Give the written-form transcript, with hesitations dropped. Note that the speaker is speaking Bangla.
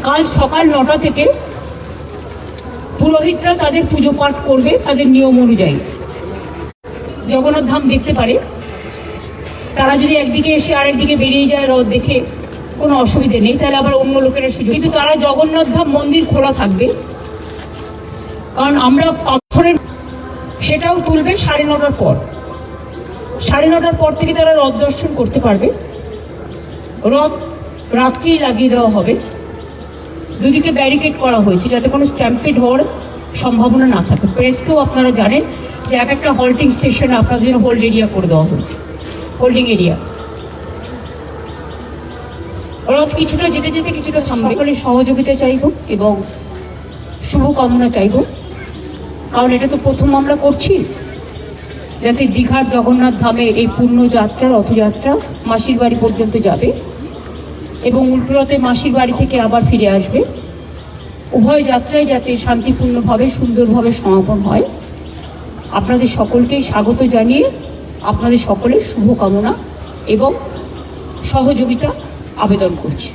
কাল সকাল 9টা থেকে পুরোহিতরা তাদের পুজো পাঠ করবে তাদের নিয়ম অনুযায়ী। জগন্নাথ ধাম দেখতে পারে, তারা যদি একদিকে এসে আরেকদিকে বেরিয়ে যায় রথ দেখে, কোনো অসুবিধে নেই, তাহলে আবার অন্য লোকেরা সুযোগ। কিন্তু তারা জগন্নাথ ধাম মন্দির খোলা থাকবে, কারণ আমরা পাথরের সেটাও তুলবে 9:30টার পর। 9:30টার পর থেকে তারা রথ দর্শন করতে পারবে। রথ রাত্রি লাগিয়ে দেওয়া হবে, দুদিকে ব্যারিকেড করা হয়েছে যাতে কোনো স্ট্যাম্পেড হওয়ার সম্ভাবনা না থাকে। প্রেসকেও আপনারা জানেন যে এক একটা হল্টিং স্টেশনে আপনাদের হোল্ড এরিয়া করে দেওয়া হয়েছে, হোল্ডিং এরিয়া। রথ কিছুটা যেতে যেতে কিছুটা থামবে। সহযোগিতা চাইব এবং শুভকামনা চাইব, কারণ এটা তো প্রথম আমরা করছি, যাতে দীঘার জগন্নাথ ধামের এই পূর্ণ যাত্রা রথযাত্রা মাসির বাড়ি পর্যন্ত যাবে এবং উল্টোরথে মাসির বাড়ি থেকে আবার ফিরে আসবে। উভয় যাত্রায় যাতে শান্তিপূর্ণভাবে সুন্দরভাবে সমাপন হয়, আপনাদের সকলকেই স্বাগত জানিয়ে আপনাদের সকলের শুভকামনা এবং সহযোগিতা আবেদন করছি।